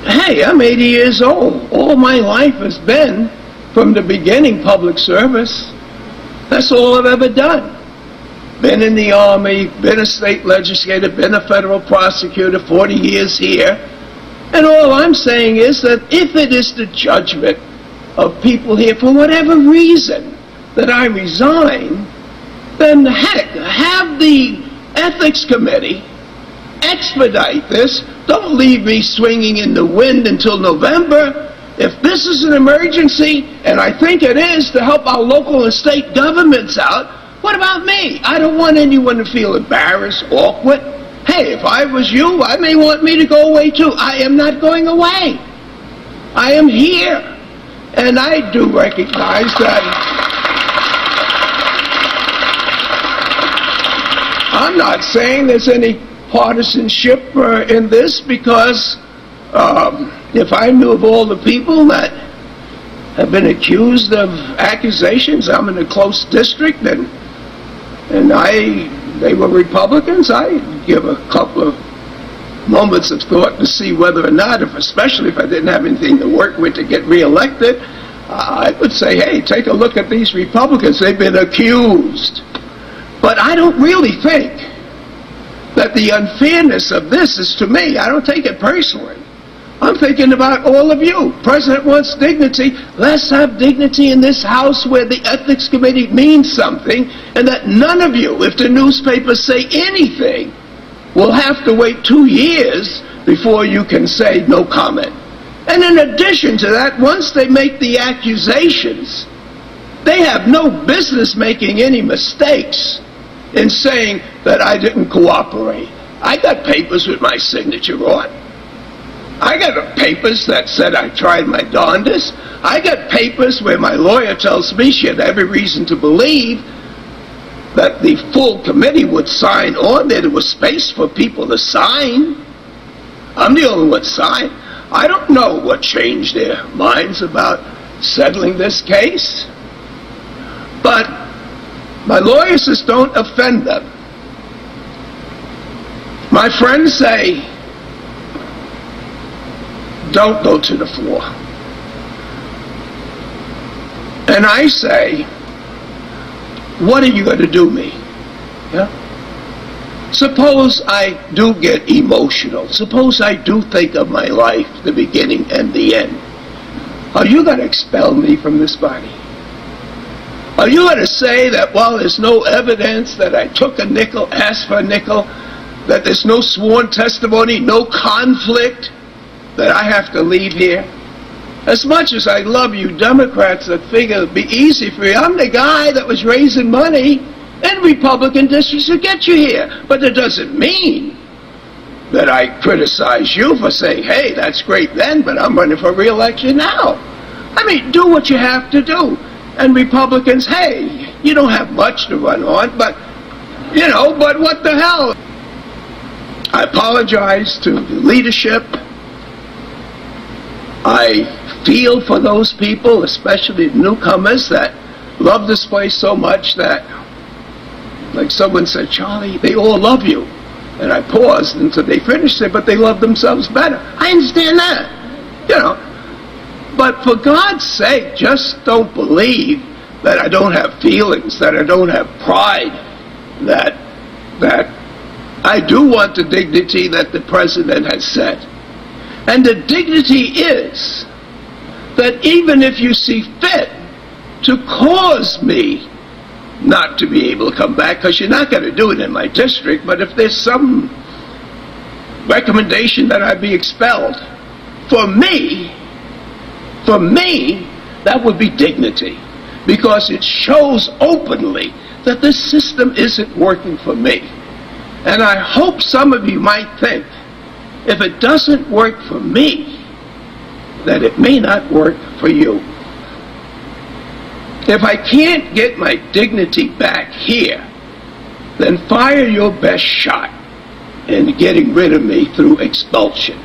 hey, I'm 80 years old. All my life has been, from the beginning, public service. That's all I've ever done. Been in the Army, been a state legislator, been a federal prosecutor, 40 years here. And all I'm saying is that if it is the judgment of people here, for whatever reason, that I resign, then heck, have the Ethics Committee expedite this. Don't leave me swinging in the wind until November. If this is an emergency, and I think it is, to help our local and state governments out, what about me? I don't want anyone to feel embarrassed, awkward. Hey, if I was you, I may want me to go away too. I am not going away. I am here. And I do recognize that I'm not saying there's any partisanship in this, because if I knew of all the people that have been accused of accusations, I'm in a close district, and they were Republicans, I'd give a couple of moments of thought to see whether or not, especially if I didn't have anything to work with to get reelected, I would say, hey, take a look at these Republicans. They've been accused. But I don't really think that the unfairness of this is to me. I don't take it personally. I'm thinking about all of you. President wants dignity. Let's have dignity in this House where the Ethics Committee means something, and that none of you, if the newspapers say anything, will have to wait 2 years before you can say no comment. And in addition to that, once they make the accusations, they have no business making any mistakes in saying that I didn't cooperate. I got papers with my signature on. I got papers that said I tried my darndest. I got papers where my lawyer tells me she had every reason to believe that the full committee would sign on there. There was space for people to sign. I'm the only one to sign. I don't know what changed their minds about settling this case. But my lawyer says don't offend them. My friends say don't go to the floor. And I say, what are you going to do me? Yeah? Suppose I do get emotional. Suppose I do think of my life, the beginning and the end. Are you going to expel me from this body? Are you going to say that, well, there's no evidence that I took a nickel, asked for a nickel, that there's no sworn testimony, no conflict, that I have to leave here? As much as I love you Democrats that figure it'd be easy for you, I'm the guy that was raising money in Republican districts to get you here. But that doesn't mean that I criticize you for saying, hey, that's great then, but I'm running for re-election now. I mean, do what you have to do. And Republicans, hey, you don't have much to run on, but, you know, but what the hell? I apologize to the leadership. I feel for those people, especially the newcomers that love this place so much that, like someone said, Charlie, they all love you. And I paused until they finished it, but they love themselves better. I understand that, you know. But for God's sake, just don't believe that I don't have feelings, that I don't have pride, that I do want the dignity that the president has said. And the dignity is that even if you see fit to cause me not to be able to come back, because you're not going to do it in my district, but if there's some recommendation that I be expelled, for me, that would be dignity, because it shows openly that this system isn't working for me. And I hope some of you might think, if it doesn't work for me, that it may not work for you. If I can't get my dignity back here, then fire your best shot in getting rid of me through expulsion.